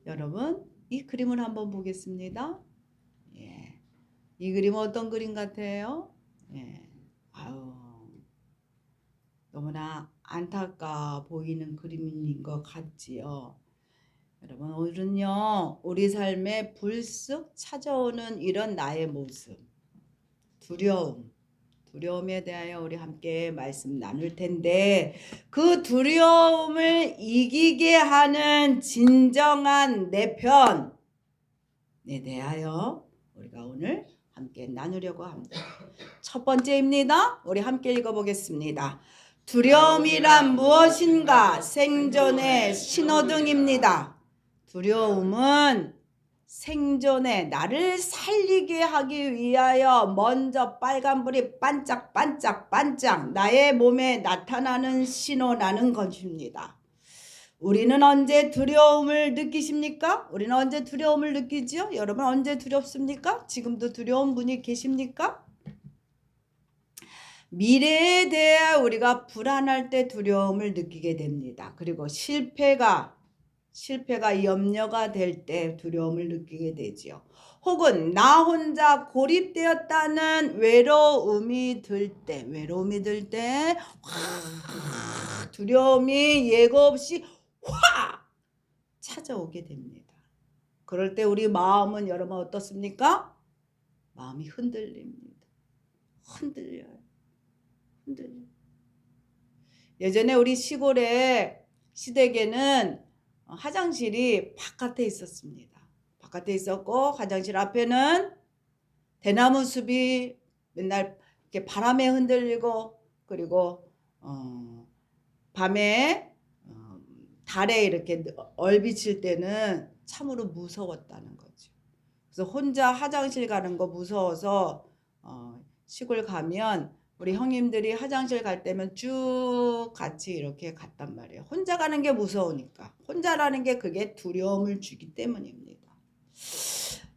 여러분 이 그림을 한번 보겠습니다. 예. 이 그림은 어떤 그림 같아요? 예. 아유, 너무나 안타까워 보이는 그림인 것 같지요. 여러분 오늘은요 우리 삶에 불쑥 찾아오는 이런 나의 모습, 두려움에 대하여 우리 함께 말씀 나눌 텐데, 그 두려움을 이기게 하는 진정한 내 편에 대하여 우리가 오늘 함께 나누려고 합니다. 첫 번째입니다. 우리 함께 읽어보겠습니다. 두려움이란 무엇인가? 생존의 신호등입니다. 두려움은 생존에 나를 살리게 하기 위하여 먼저 빨간불이 반짝반짝 나의 몸에 나타나는 신호라는 것입니다. 우리는 언제 두려움을 느끼십니까? 우리는 언제 두려움을 느끼죠? 여러분 언제 두렵습니까? 지금도 두려운 분이 계십니까? 미래에 대해 우리가 불안할 때 두려움을 느끼게 됩니다. 그리고 실패가 염려가 될 때 두려움을 느끼게 되지요. 혹은 나 혼자 고립되었다는 외로움이 들 때 두려움이 예고 없이 확 찾아오게 됩니다. 그럴 때 우리 마음은 여러분 어떻습니까? 마음이 흔들립니다. 흔들려요. 예전에 우리 시골에 시댁에는 화장실이 바깥에 있었습니다. 바깥에 있었고 화장실 앞에는 대나무 숲이 맨날 이렇게 바람에 흔들리고, 그리고 밤에 달에 이렇게 얼비칠 때는 참으로 무서웠다는 거죠. 그래서 혼자 화장실 가는 거 무서워서 시골 가면 우리 형님들이 화장실 갈 때면 쭉 같이 이렇게 갔단 말이에요. 혼자 가는 게 무서우니까. 혼자라는 게 그게 두려움을 주기 때문입니다.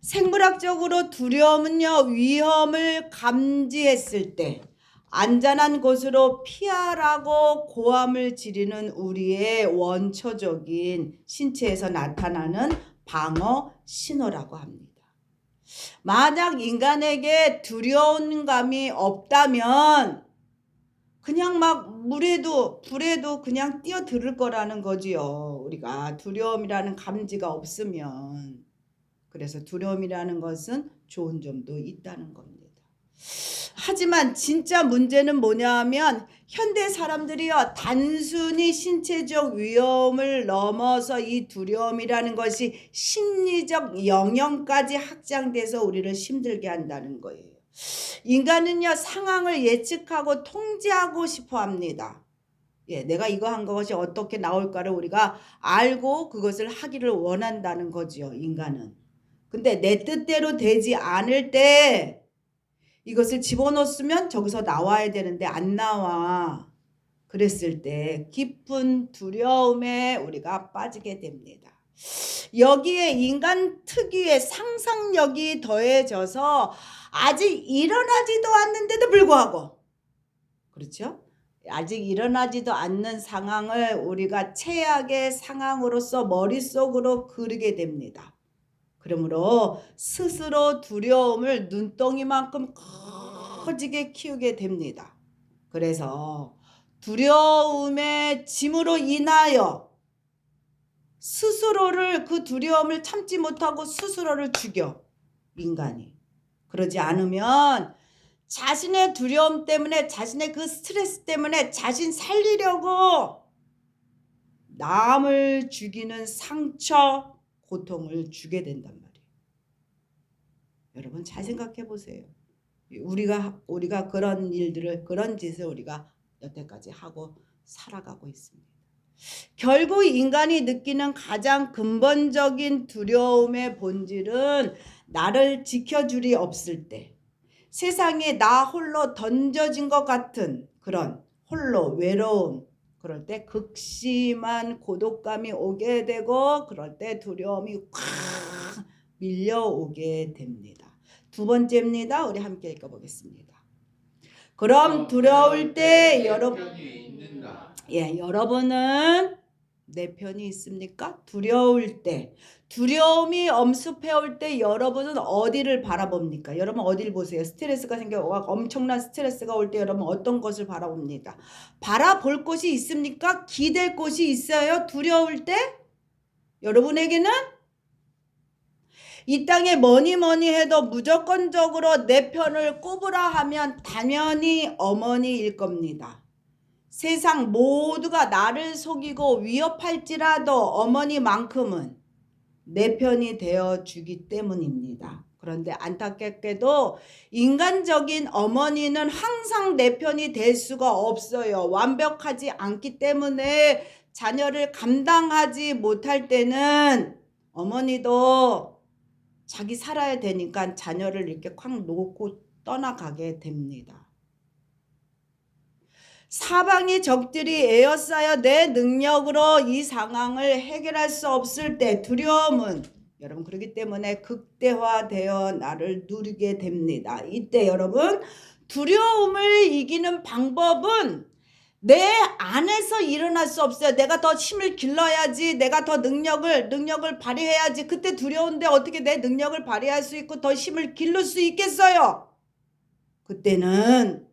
생물학적으로 두려움은요, 위험을 감지했을 때 안전한 곳으로 피하라고 고함을 지르는 우리의 원초적인 신체에서 나타나는 방어 신호라고 합니다. 만약 인간에게 두려운 감이 없다면 그냥 막 물에도 불에도 그냥 뛰어들 거라는 거지요. 우리가 두려움이라는 감지가 없으면. 그래서 두려움이라는 것은 좋은 점도 있다는 겁니다. 하지만 진짜 문제는 뭐냐 하면 현대 사람들이요, 단순히 신체적 위험을 넘어서 이 두려움이라는 것이 심리적 영역까지 확장돼서 우리를 힘들게 한다는 거예요. 인간은요, 상황을 예측하고 통제하고 싶어 합니다. 내가 이거 한 것이 어떻게 나올까를 우리가 알고 그것을 하기를 원한다는 거지요, 인간은. 근데 내 뜻대로 되지 않을 때 이것을 집어넣었으면 저기서 나와야 되는데 안 나와. 그랬을 때 깊은 두려움에 우리가 빠지게 됩니다. 여기에 인간 특유의 상상력이 더해져서 아직 일어나지도 않는데도 불구하고, 그렇죠? 아직 일어나지도 않는 상황을 우리가 최악의 상황으로서 머릿속으로 그리게 됩니다. 그러므로 스스로 두려움을 눈덩이만큼 커지게 키우게 됩니다. 그래서 두려움의 짐으로 인하여 스스로를, 그 두려움을 참지 못하고 스스로를 죽여, 인간이. 그러지 않으면 자신의 두려움 때문에, 자신의 그 스트레스 때문에 자신 살리려고 남을 죽이는 상처, 고통을 주게 된단 말이에요. 여러분 잘 생각해 보세요. 우리가 그런 일들을, 그런 짓을 우리가 여태까지 하고 살아가고 있습니다. 결국 인간이 느끼는 가장 근본적인 두려움의 본질은 나를 지켜줄이 없을 때, 세상에 나 홀로 던져진 것 같은 그런 홀로 외로움, 그럴 때 극심한 고독감이 오게 되고, 그럴 때 두려움이 확 밀려오게 됩니다. 두 번째입니다. 우리 함께 읽어보겠습니다. 그럼 두려울 때 여러분은 내 편이 있습니까? 두려울 때, 두려움이 엄습해올 때 여러분은 어디를 바라봅니까? 여러분 어디를 보세요? 스트레스가 엄청난 스트레스가 올 때 여러분 어떤 것을 바라봅니까? 바라볼 곳이 있습니까? 기댈 곳이 있어요? 두려울 때? 여러분에게는? 이 땅에 뭐니 해도 무조건적으로 내 편을 꼽으라 하면 당연히 어머니일 겁니다. 세상 모두가 나를 속이고 위협할지라도 어머니만큼은 내 편이 되어주기 때문입니다. 그런데 안타깝게도 인간적인 어머니는 항상 내 편이 될 수가 없어요. 완벽하지 않기 때문에 자녀를 감당하지 못할 때는 어머니도 자기 살아야 되니까 자녀를 이렇게 콱 놓고 떠나가게 됩니다. 사방의 적들이 에워싸여 내 능력으로 이 상황을 해결할 수 없을 때 두려움은 여러분 그렇기 때문에 극대화되어 나를 누리게 됩니다. 이때 여러분 두려움을 이기는 방법은 내 안에서 일어날 수 없어요. 내가 더 힘을 길러야지. 내가 더 능력을 발휘해야지. 그때 두려운데 어떻게 내 능력을 발휘할 수 있고 더 힘을 기를 수 있겠어요? 그때는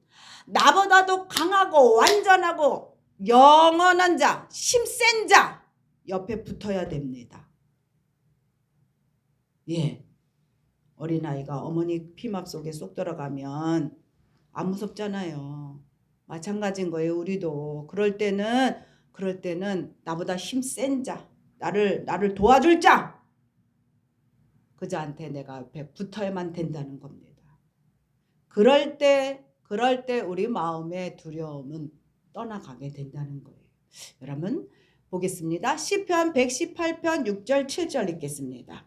나보다도 강하고 완전하고 영원한 자, 힘센 자 옆에 붙어야 됩니다. 예, 어린아이가 어머니 피막 속에 쏙 들어가면 안 무섭잖아요. 마찬가지인 거예요. 우리도 그럴 때는 나보다 힘센 자, 나를 도와줄 자, 그 자한테 내가 옆에 붙어야만 된다는 겁니다. 그럴 때 우리 마음의 두려움은 떠나가게 된다는 거예요. 여러분 보겠습니다. 시편 118편 6절 7절 읽겠습니다.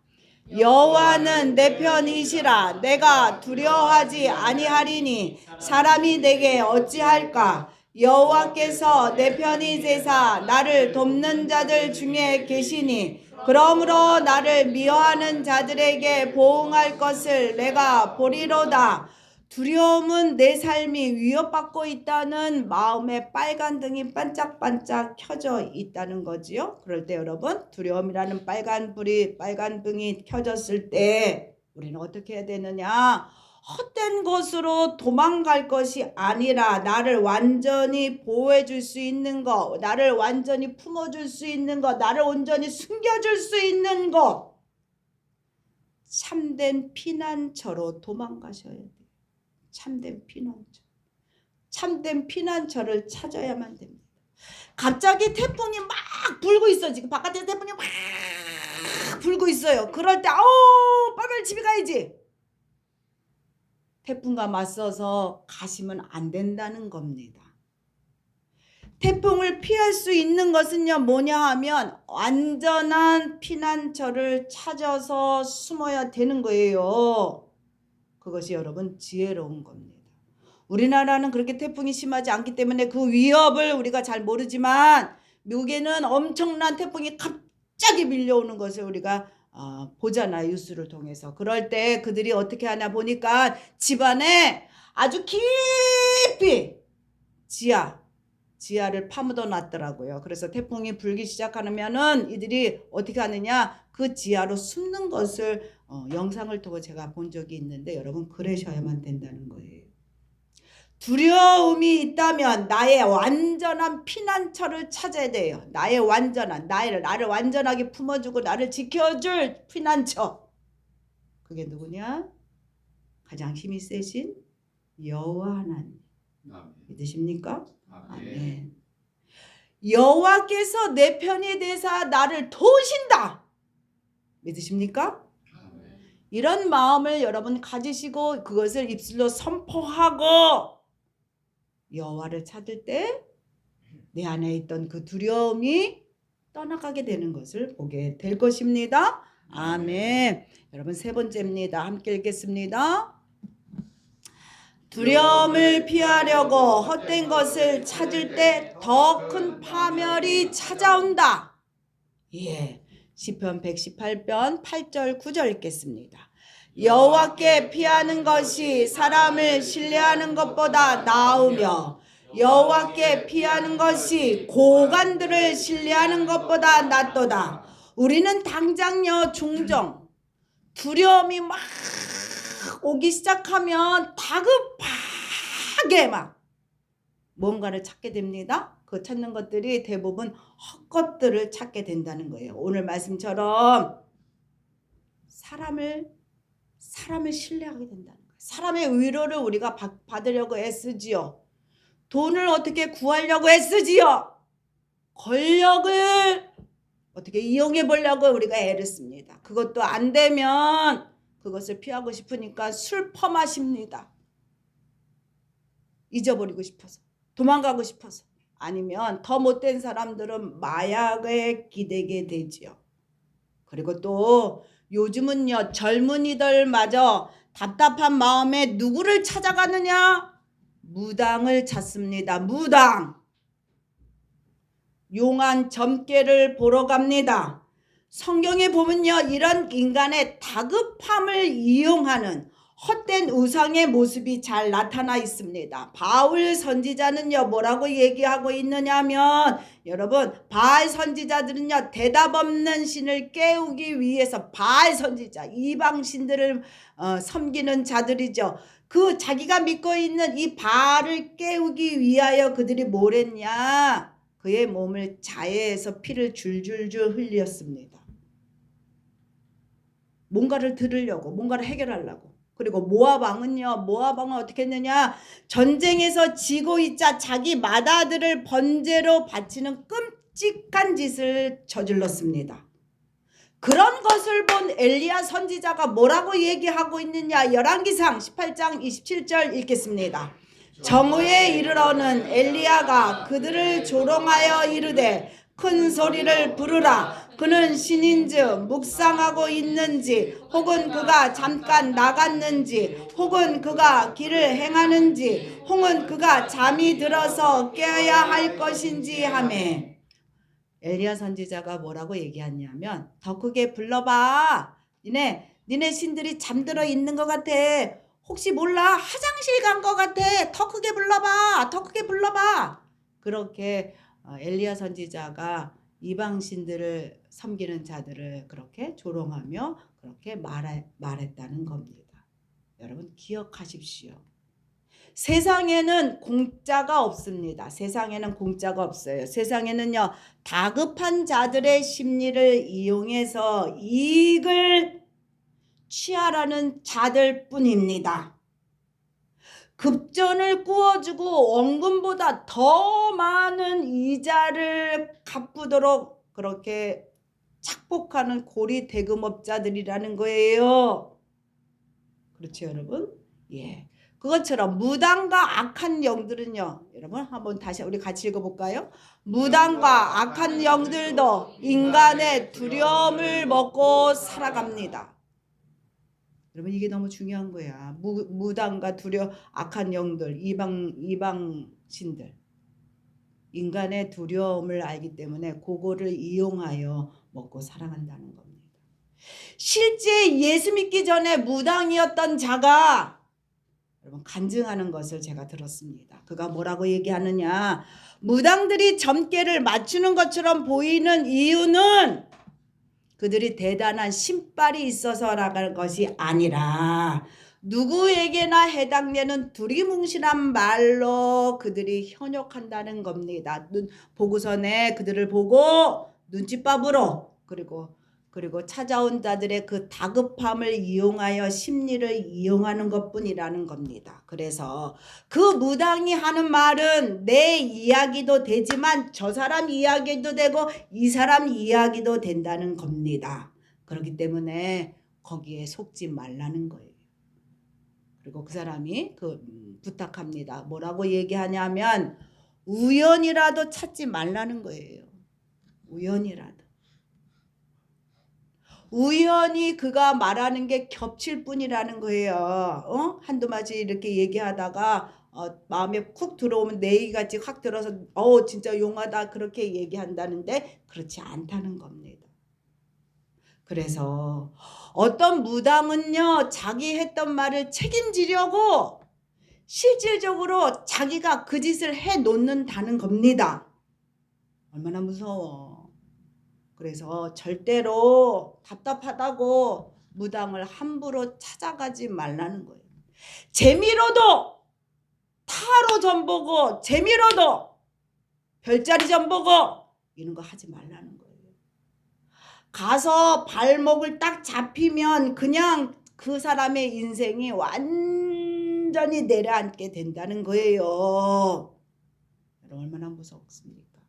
여호와는 내 편이시라. 내가 두려워하지 아니하리니 사람이 내게 어찌할까. 여호와께서 내 편이 되사 나를 돕는 자들 중에 계시니 그러므로 나를 미워하는 자들에게 보응할 것을 내가 보리로다. 두려움은 내 삶이 위협받고 있다는 마음에 빨간 등이 반짝반짝 켜져 있다는 거지요. 그럴 때 여러분 두려움이라는 빨간 등이 켜졌을 때 우리는 어떻게 해야 되느냐? 헛된 것으로 도망갈 것이 아니라 나를 완전히 보호해 줄 수 있는 것, 나를 완전히 품어줄 수 있는 것, 나를 온전히 숨겨줄 수 있는 것, 참된 피난처로 도망가셔야 돼요. 참된 피난처를 찾아야만 됩니다. 갑자기 태풍이 막 불고 있어. 지금 바깥에 태풍이 막 불고 있어요. 그럴 때 빨리 집에 가야지. 태풍과 맞서서 가시면 안 된다는 겁니다. 태풍을 피할 수 있는 것은요 뭐냐 하면 완전한 피난처를 찾아서 숨어야 되는 거예요. 그것이 여러분 지혜로운 겁니다. 우리나라는 그렇게 태풍이 심하지 않기 때문에 그 위협을 우리가 잘 모르지만 미국에는 엄청난 태풍이 갑자기 밀려오는 것을 우리가 보잖아요. 뉴스를 통해서. 그럴 때 그들이 어떻게 하나 보니까 집안에 아주 깊이 지하를 파묻어 놨더라고요. 그래서 태풍이 불기 시작하면은 이들이 어떻게 하느냐 그 지하로 숨는 것을 영상을 통해 제가 본 적이 있는데 여러분 그러셔야만 된다는 거예요. 두려움이 있다면 나의 완전한 피난처를 찾아야 돼요. 나를 완전하게 품어주고 나를 지켜줄 피난처. 그게 누구냐? 가장 힘이 세신 여호와 하나님. 믿으십니까? 아멘. 여호와께서 내 편이 되사 나를 도우신다. 믿으십니까? 아멘. 이런 마음을 여러분 가지시고 그것을 입술로 선포하고 여호와를 찾을 때 내 안에 있던 그 두려움이 떠나가게 되는 것을 보게 될 것입니다. 아멘. 여러분 세 번째입니다. 함께 읽겠습니다. 두려움을 피하려고 헛된 것을 찾을 때 더 큰 파멸이 찾아온다. 예, 시편 118편 8절 9절 읽겠습니다. 여호와께 피하는 것이 사람을 신뢰하는 것보다 나으며 여호와께 피하는 것이 고관들을 신뢰하는 것보다 낫도다. 우리는 당장요 종종 두려움이 막 오기 시작하면 다급하게 막 뭔가를 찾게 됩니다. 그 찾는 것들이 대부분 헛것들을 찾게 된다는 거예요. 오늘 말씀처럼 사람을 신뢰하게 된다는 거예요. 사람의 위로를 우리가 받으려고 애쓰지요. 돈을 어떻게 구하려고 애쓰지요. 권력을 어떻게 이용해 보려고 우리가 애를 씁니다. 그것도 안 되면 그것을 피하고 싶으니까 술퍼 마십니다. 잊어버리고 싶어서, 도망가고 싶어서. 아니면 더 못된 사람들은 마약에 기대게 되지요. 그리고 또 요즘은요 젊은이들마저 답답한 마음에 누구를 찾아가느냐? 무당을 찾습니다. 무당. 용한 점괘를 보러 갑니다. 성경에 보면요 이런 인간의 다급함을 이용하는 헛된 우상의 모습이 잘 나타나 있습니다. 바울 선지자는요 뭐라고 얘기하고 있느냐면 여러분 바알 선지자들은요 대답 없는 신을 깨우기 위해서 바알 선지자 이방 신들을 섬기는 자들이죠. 그 자기가 믿고 있는 이 바알을 깨우기 위하여 그들이 뭘 했냐? 그의 몸을 자해해서 피를 줄줄줄 흘렸습니다. 뭔가를 들으려고 뭔가를 해결하려고. 그리고 모압 왕은 어떻게 했느냐? 전쟁에서 지고 있자 자기 맏아들을 번제로 바치는 끔찍한 짓을 저질렀습니다. 그런 것을 본 엘리야 선지자가 뭐라고 얘기하고 있느냐? 열왕기상 18장 27절 읽겠습니다. 정오에 이르러는 엘리야가 그들을 조롱하여 이르되 큰 소리를 부르라. 그는 신인즉 묵상하고 있는지 혹은 그가 잠깐 나갔는지 혹은 그가 길을 행하는지 혹은 그가 잠이 들어서 깨어야 할 것인지 하매 엘리야 선지자가 뭐라고 얘기하냐면 더 크게 불러봐. 니네 신들이 잠들어 있는 것 같아. 혹시 몰라 화장실 간 것 같아. 더 크게 불러봐. 더 크게 불러봐. 그렇게 엘리야 선지자가 이방 신들을 섬기는 자들을 그렇게 조롱하며 그렇게 말했다는 겁니다. 여러분 기억하십시오. 세상에는 공짜가 없습니다. 세상에는 공짜가 없어요. 세상에는요 다급한 자들의 심리를 이용해서 이익을 취하라는 자들 뿐입니다. 급전을 꾸어주고 원금보다 더 많은 이자를 갚도록 그렇게 착복하는 고리 대금업자들이라는 거예요. 그렇죠 여러분? 예. 그것처럼 무당과 악한 영들은요. 여러분 한번 다시 우리 같이 읽어볼까요? 무당과 악한 영들도 인간의 두려움을 먹고 살아갑니다. 여러분 이게 너무 중요한 거야. 무당과 악한 영들, 이방 신들. 인간의 두려움을 알기 때문에 그거를 이용하여 먹고 살아간다는 겁니다. 실제 예수 믿기 전에 무당이었던 자가 여러분 간증하는 것을 제가 들었습니다. 그가 뭐라고 얘기하느냐? 무당들이 점괘를 맞추는 것처럼 보이는 이유는 그들이 대단한 신발이 있어서라는 것이 아니라 누구에게나 해당되는 두리뭉실한 말로 그들이 현혹한다는 겁니다. 보고서네 그들을 보고 눈칫밥으로 그리고 찾아온 자들의 그 다급함을 이용하여 심리를 이용하는 것뿐이라는 겁니다. 그래서 그 무당이 하는 말은 내 이야기도 되지만 저 사람 이야기도 되고 이 사람 이야기도 된다는 겁니다. 그렇기 때문에 거기에 속지 말라는 거예요. 그리고 그 사람이 부탁합니다. 뭐라고 얘기하냐면 우연이라도 찾지 말라는 거예요. 우연이라도. 우연히 그가 말하는 게 겹칠 뿐이라는 거예요. 한두 마디 이렇게 얘기하다가 마음에 쿡 들어오면 내기같이 확 들어서 진짜 용하다 그렇게 얘기한다는데 그렇지 않다는 겁니다. 그래서 어떤 무당은요 자기 했던 말을 책임지려고 실질적으로 자기가 그 짓을 해 놓는다는 겁니다. 얼마나 무서워. 그래서 절대로 답답하다고 무당을 함부로 찾아가지 말라는 거예요. 재미로도 타로 점 보고 재미로도 별자리 점 보고 이런 거 하지 말라는 거예요. 가서 발목을 딱 잡히면 그냥 그 사람의 인생이 완전히 내려앉게 된다는 거예요. 여러분 얼마나 무섭습니까?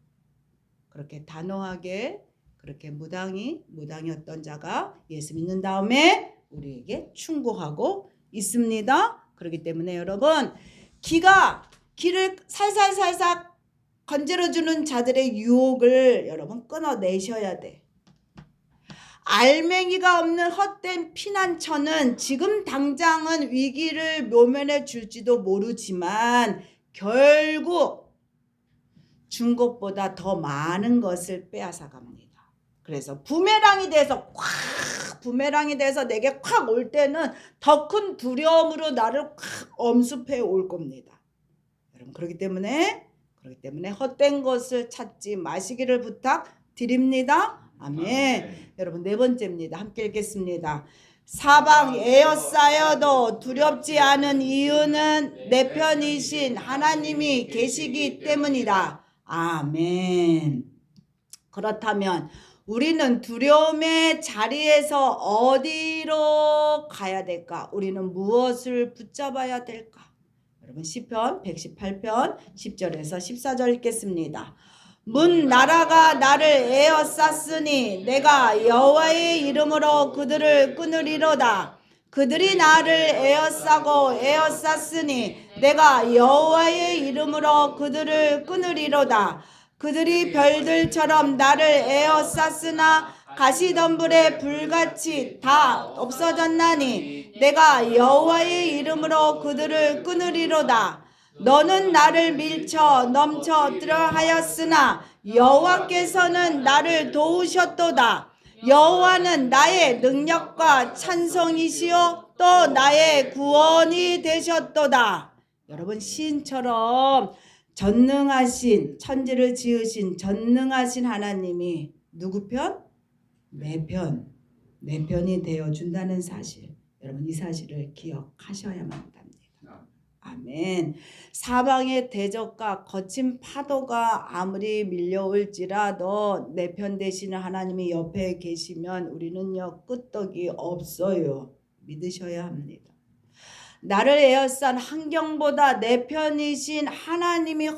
그렇게 단호하게 그렇게 무당이었던 자가 예수 믿는 다음에 우리에게 충고하고 있습니다. 그렇기 때문에 여러분 기를 살살살살 건드려주는 자들의 유혹을 여러분 끊어내셔야 돼. 알맹이가 없는 헛된 피난처는 지금 당장은 위기를 모면해 줄지도 모르지만 결국 준 것보다 더 많은 것을 빼앗아 갑니다. 그래서 부메랑이 돼서 내게 콱 올 때는 더 큰 두려움으로 나를 콱 엄습해 올 겁니다. 여러분 그렇기 때문에 헛된 것을 찾지 마시기를 부탁드립니다. 아멘. 여러분 네 번째입니다. 함께 읽겠습니다. 사방 에워싸여도 두렵지 않은 이유는 내 편이신 하나님이 계시기 때문이다. 아멘. 그렇다면 우리는 두려움의 자리에서 어디로 가야 될까? 우리는 무엇을 붙잡아야 될까? 여러분 시편 118편 10절에서 14절 읽겠습니다. 문 나라가 나를 에워쌌으니 내가 여호와의 이름으로 그들을 끊으리로다. 그들이 나를 에워쌌으니 내가 여호와의 이름으로 그들을 끊으리로다. 그들이 별들처럼 나를 에워쌌으나 가시덤불에 불같이 다 없어졌나니 내가 여호와의 이름으로 그들을 끊으리로다. 너는 나를 밀쳐 넘쳐들어 하였으나 여호와께서는 나를 도우셨도다. 여호와는 나의 능력과 찬송이시요 또 나의 구원이 되셨도다. 여러분 시인처럼 전능하신 천지를 지으신 전능하신 하나님이 누구 편? 내 편이 되어준다는 사실. 여러분 이 사실을 기억하셔야만 합니다. 아멘. 사방의 대적과 거친 파도가 아무리 밀려올지라도 내 편 되시는 하나님이 옆에 계시면 우리는요 끄떡이 없어요. 믿으셔야 합니다. 나를 에워싼 환경보다 내 편이신 하나님이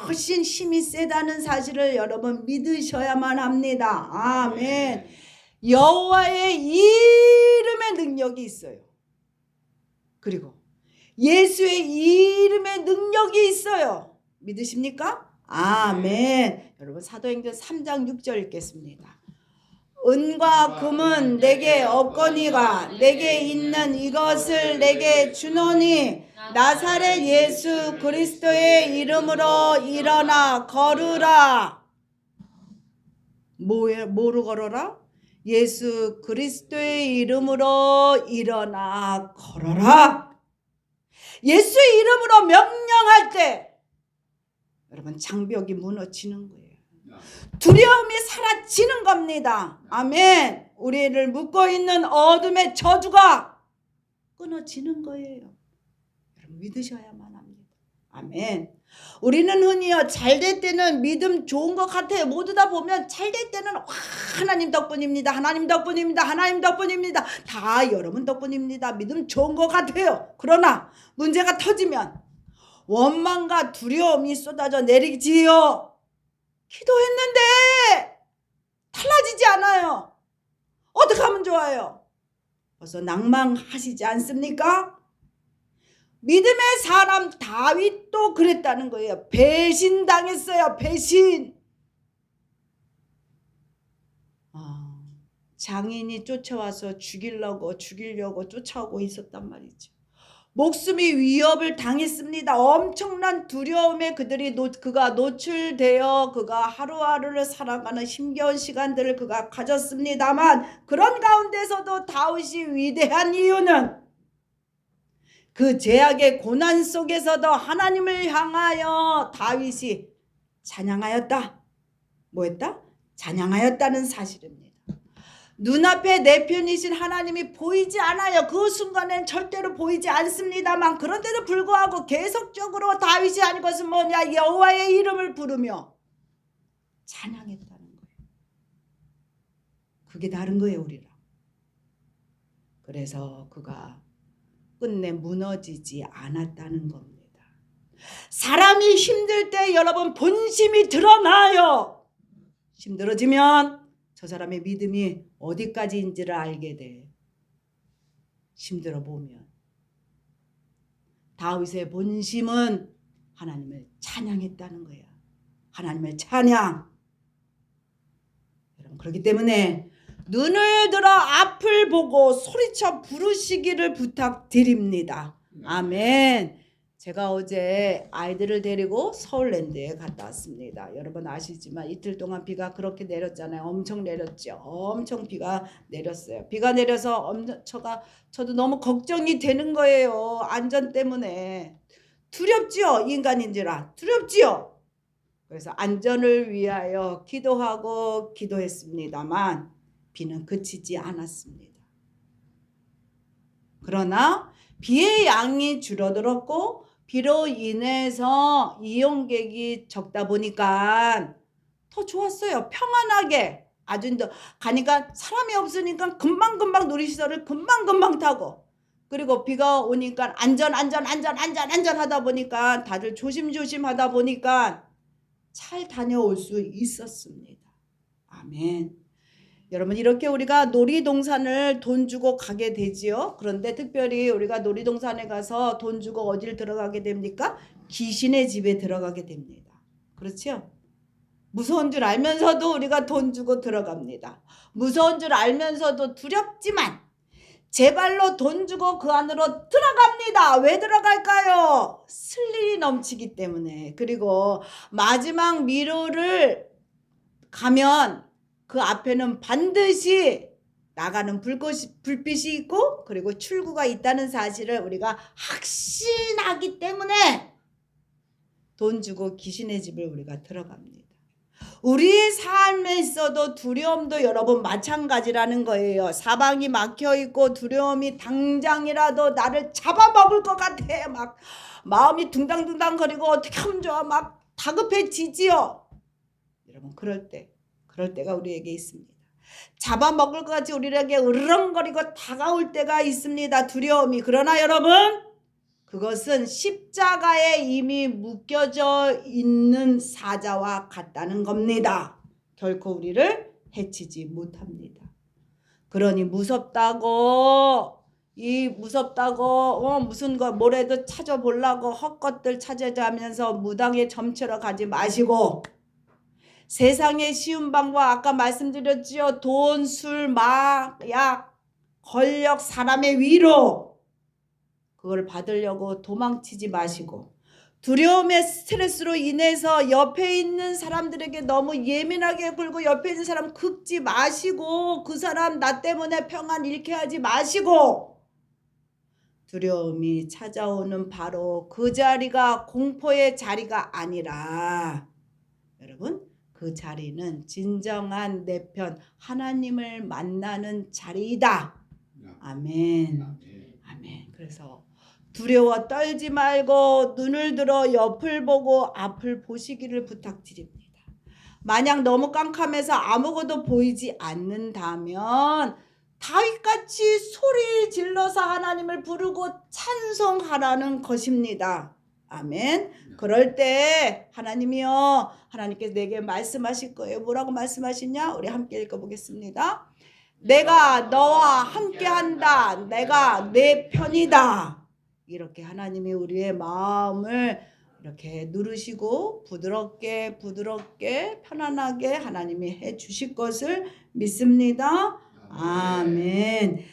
훨씬 힘이 세다는 사실을 여러분 믿으셔야만 합니다. 아멘. 여호와의 이름의 능력이 있어요. 그리고 예수의 이름의 능력이 있어요. 믿으십니까? 아멘. 여러분 사도행전 3장 6절 읽겠습니다. 은과 금은 내게 없거니와 내게 있는 이것을 내게 주노니 나사렛 예수 그리스도의 이름으로 일어나 걸으라. 뭐로 걸어라? 예수 그리스도의 이름으로 일어나 걸어라. 예수의 이름으로 명령할 때 여러분 장벽이 무너지는 거예요. 두려움이 사라지는 겁니다. 아멘. 우리를 묶고 있는 어둠의 저주가 끊어지는 거예요. 여러분 믿으셔야만 합니다. 아멘. 우리는 흔히요 잘될 때는 믿음 좋은 것 같아요. 모두 다 보면 잘될 때는 하나님 덕분입니다. 하나님 덕분입니다. 하나님 덕분입니다. 다 여러분 덕분입니다. 믿음 좋은 것 같아요. 그러나 문제가 터지면 원망과 두려움이 쏟아져 내리지요. 기도했는데 달라지지 않아요. 어떻게 하면 좋아요? 벌써 낭망하시지 않습니까? 믿음의 사람 다윗도 그랬다는 거예요. 배신당했어요. 배신. 장인이 쫓아와서 죽이려고 쫓아오고 있었단 말이죠. 목숨이 위협을 당했습니다. 엄청난 두려움에 그가 노출되어 그가 하루하루를 살아가는 힘겨운 시간들을 그가 가졌습니다만 그런 가운데서도 다윗이 위대한 이유는 그 죄악의 고난 속에서도 하나님을 향하여 다윗이 찬양하였다. 뭐했다? 찬양하였다는 사실입니다. 눈앞에 내 편이신 하나님이 보이지 않아요. 그 순간엔 절대로 보이지 않습니다만 그런데도 불구하고 계속적으로 다윗이 한 것은 뭐냐? 여호와의 이름을 부르며 찬양했다는 거예요. 그게 다른 거예요, 우리랑. 그래서 그가 끝내 무너지지 않았다는 겁니다. 사람이 힘들 때 여러분 본심이 드러나요. 힘들어지면 저 사람의 믿음이 어디까지인지를 알게 돼. 힘들어 보면. 다윗의 본심은 하나님을 찬양했다는 거야. 하나님의 찬양. 여러분 그렇기 때문에 눈을 들어 앞을 보고 소리쳐 부르시기를 부탁드립니다. 아멘. 제가 어제 아이들을 데리고 서울랜드에 갔다 왔습니다. 여러분 아시지만 이틀 동안 비가 그렇게 내렸잖아요. 엄청 내렸죠. 엄청 비가 내렸어요. 비가 내려서 저도 너무 걱정이 되는 거예요. 안전 때문에. 두렵지요. 인간인지라 두렵지요. 그래서 안전을 위하여 기도하고 기도했습니다만 비는 그치지 않았습니다. 그러나 비의 양이 줄어들었고 비로 인해서 이용객이 적다 보니까 더 좋았어요. 평안하게. 아주 가니까 사람이 없으니까 금방금방 놀이시설을 금방금방 타고 그리고 비가 오니까 안전하다 보니까 다들 조심조심 하다 보니까 잘 다녀올 수 있었습니다. 아멘. 여러분 이렇게 우리가 놀이동산을 돈 주고 가게 되지요. 그런데 특별히 우리가 놀이동산에 가서 돈 주고 어디를 들어가게 됩니까? 귀신의 집에 들어가게 됩니다. 그렇죠? 무서운 줄 알면서도 우리가 돈 주고 들어갑니다. 무서운 줄 알면서도 두렵지만 제 발로 돈 주고 그 안으로 들어갑니다. 왜 들어갈까요? 스릴이 넘치기 때문에. 그리고 마지막 미로를 가면 그 앞에는 반드시 나가는 불빛이 있고 그리고 출구가 있다는 사실을 우리가 확신하기 때문에 돈 주고 귀신의 집을 우리가 들어갑니다. 우리의 삶에 있어도 두려움도 여러분 마찬가지라는 거예요. 사방이 막혀있고 두려움이 당장이라도 나를 잡아먹을 것 같아. 막 마음이 둥당둥당 거리고 어떻게 하면 좋아. 막 다급해지지요. 여러분 그럴 때가 우리에게 있습니다. 잡아먹을 것 같이 우리에게 으르렁거리고 다가올 때가 있습니다. 두려움이. 그러나 여러분 그것은 십자가에 이미 묶여져 있는 사자와 같다는 겁니다. 결코 우리를 해치지 못합니다. 그러니 무섭다고 무슨 거 뭐래도 찾아보려고 헛것들 찾아가면서 무당의 점처럼 가지 마시고 세상의 쉬운 방법 아까 말씀드렸지요. 돈, 술, 약, 권력, 사람의 위로 그걸 받으려고 도망치지 마시고 두려움의 스트레스로 인해서 옆에 있는 사람들에게 너무 예민하게 굴고 옆에 있는 사람 긁지 마시고 그 사람 나 때문에 평안 잃게 하지 마시고 두려움이 찾아오는 바로 그 자리가 공포의 자리가 아니라 여러분 그 자리는 진정한 내 편 하나님을 만나는 자리이다. 아멘. 아멘. 그래서 두려워 떨지 말고 눈을 들어 옆을 보고 앞을 보시기를 부탁드립니다. 만약 너무 깜깜해서 아무것도 보이지 않는다면 다윗같이 소리 질러서 하나님을 부르고 찬송하라는 것입니다. 아멘. 그럴 때 하나님이요 하나님께서 내게 말씀하실 거예요. 뭐라고 말씀하시냐? 우리 함께 읽어보겠습니다. 내가 너와 함께한다. 내가 내 편이다. 이렇게 하나님이 우리의 마음을 이렇게 누르시고 부드럽게 편안하게 하나님이 해 주실 것을 믿습니다. 아멘.